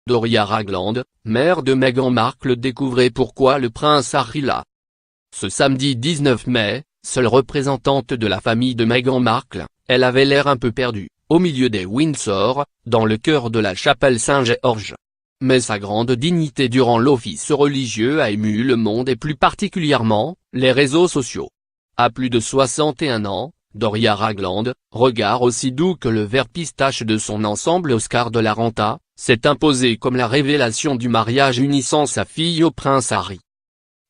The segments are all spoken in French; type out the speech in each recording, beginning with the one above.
Doria Ragland, mère de Meghan Markle, découvrait pourquoi le prince Harry l'a. Ce samedi 19 mai, seule représentante de la famille de Meghan Markle, elle avait l'air un peu perdue, au milieu des Windsor, dans le cœur de la chapelle Saint-Georges. Mais sa grande dignité durant l'office religieux a ému le monde et plus particulièrement, les réseaux sociaux. À plus de 61 ans, Doria Ragland, regard aussi doux que le vert pistache de son ensemble Oscar de la Renta, s'est imposée comme la révélation du mariage unissant sa fille au prince Harry.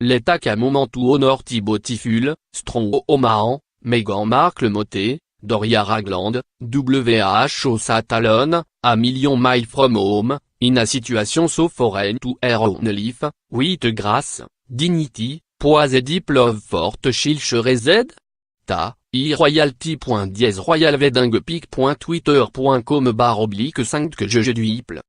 L'état qu'à Momentou honore Thibaut Tiful, Strong Omahan, Meghan Markle Moté, Doria Ragland, WHO Talon, A Million Mile From Home, In a Situation So Foreign to Her Own Life, With Grace, Dignity, Poise et Deep Love Fort Chilcher Z? Ta, royalty.diez.royalvedingpic.twitter.com/5 que je duiple.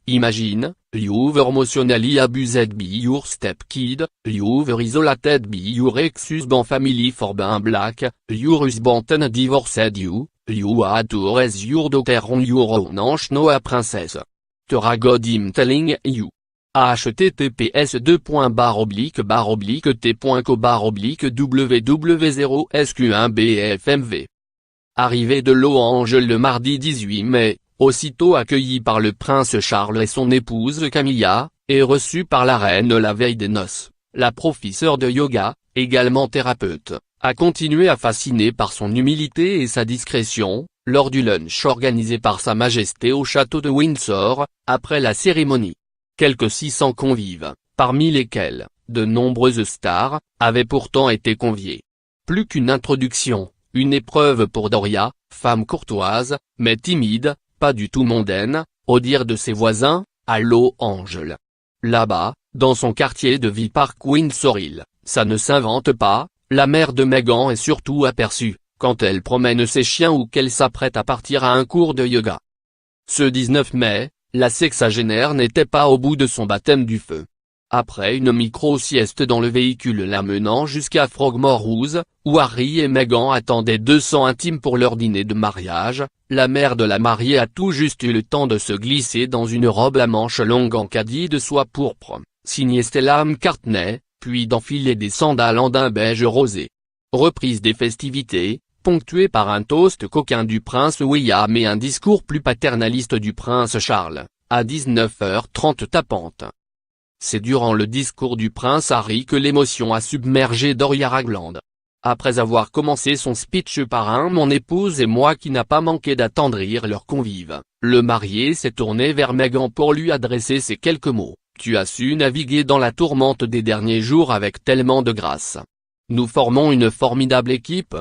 Imagine, you've emotionally abused by your stepkid, you've isolated by your ex-husband family for being black, your husband divorced you, you had to raise your daughter on your own no princess. Tera God I'm telling you. https://t.co/ww0sq1bfmv. Arrivée de Los Angeles le mardi 18 mai, aussitôt accueillie par le prince Charles et son épouse Camilla, et reçue par la reine la veille des noces, la professeure de yoga, également thérapeute, a continué à fasciner par son humilité et sa discrétion, lors du lunch organisé par Sa Majesté au château de Windsor, après la cérémonie. Quelques 600 convives, parmi lesquels, de nombreuses stars, avaient pourtant été conviés. Plus qu'une introduction, une épreuve pour Doria, femme courtoise, mais timide, pas du tout mondaine, au dire de ses voisins, à Los Angeles. Là-bas, dans son quartier de vie Park Windsor Hill, ça ne s'invente pas, la mère de Meghan est surtout aperçue, quand elle promène ses chiens ou qu'elle s'apprête à partir à un cours de yoga. Ce 19 mai, la sexagénaire n'était pas au bout de son baptême du feu. Après une micro-sieste dans le véhicule l'amenant jusqu'à Frogmore House, où Harry et Meghan attendaient 200 intimes pour leur dîner de mariage, la mère de la mariée a tout juste eu le temps de se glisser dans une robe à manches longues en caddie de soie pourpre, signée Stella McCartney, puis d'enfiler des sandales en daim beige rosé. Reprise des festivités, ponctuée par un toast coquin du prince William et un discours plus paternaliste du prince Charles, à 19h30 tapante. C'est durant le discours du prince Harry que l'émotion a submergé Doria Ragland. Après avoir commencé son speech par un « Mon épouse et moi » qui n'a pas manqué d'attendrir leurs convives, le marié s'est tourné vers Meghan pour lui adresser ces quelques mots: « Tu as su naviguer dans la tourmente des derniers jours avec tellement de grâce. Nous formons une formidable équipe.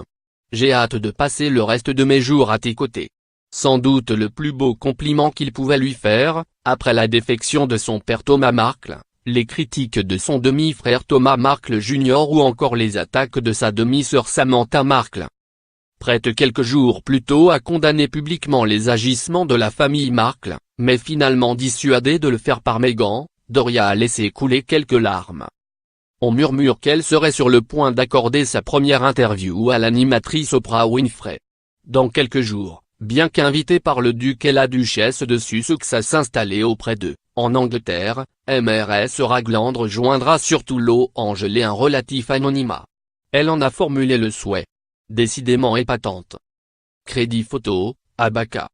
J'ai hâte de passer le reste de mes jours à tes côtés. » Sans doute le plus beau compliment qu'il pouvait lui faire, après la défection de son père Thomas Markle, les critiques de son demi-frère Thomas Markle Jr. ou encore les attaques de sa demi-sœur Samantha Markle. Prête quelques jours plus tôt à condamner publiquement les agissements de la famille Markle, mais finalement dissuadée de le faire par Meghan, Doria a laissé couler quelques larmes. On murmure qu'elle serait sur le point d'accorder sa première interview à l'animatrice Oprah Winfrey. Dans quelques jours, bien qu'invitée par le duc et la duchesse de Sussex à s'installer auprès d'eux, en Angleterre, Mrs Ragland rejoindra surtout Los Angeles un relatif anonymat. Elle en a formulé le souhait. Décidément épatante. Crédit photo, Abaca.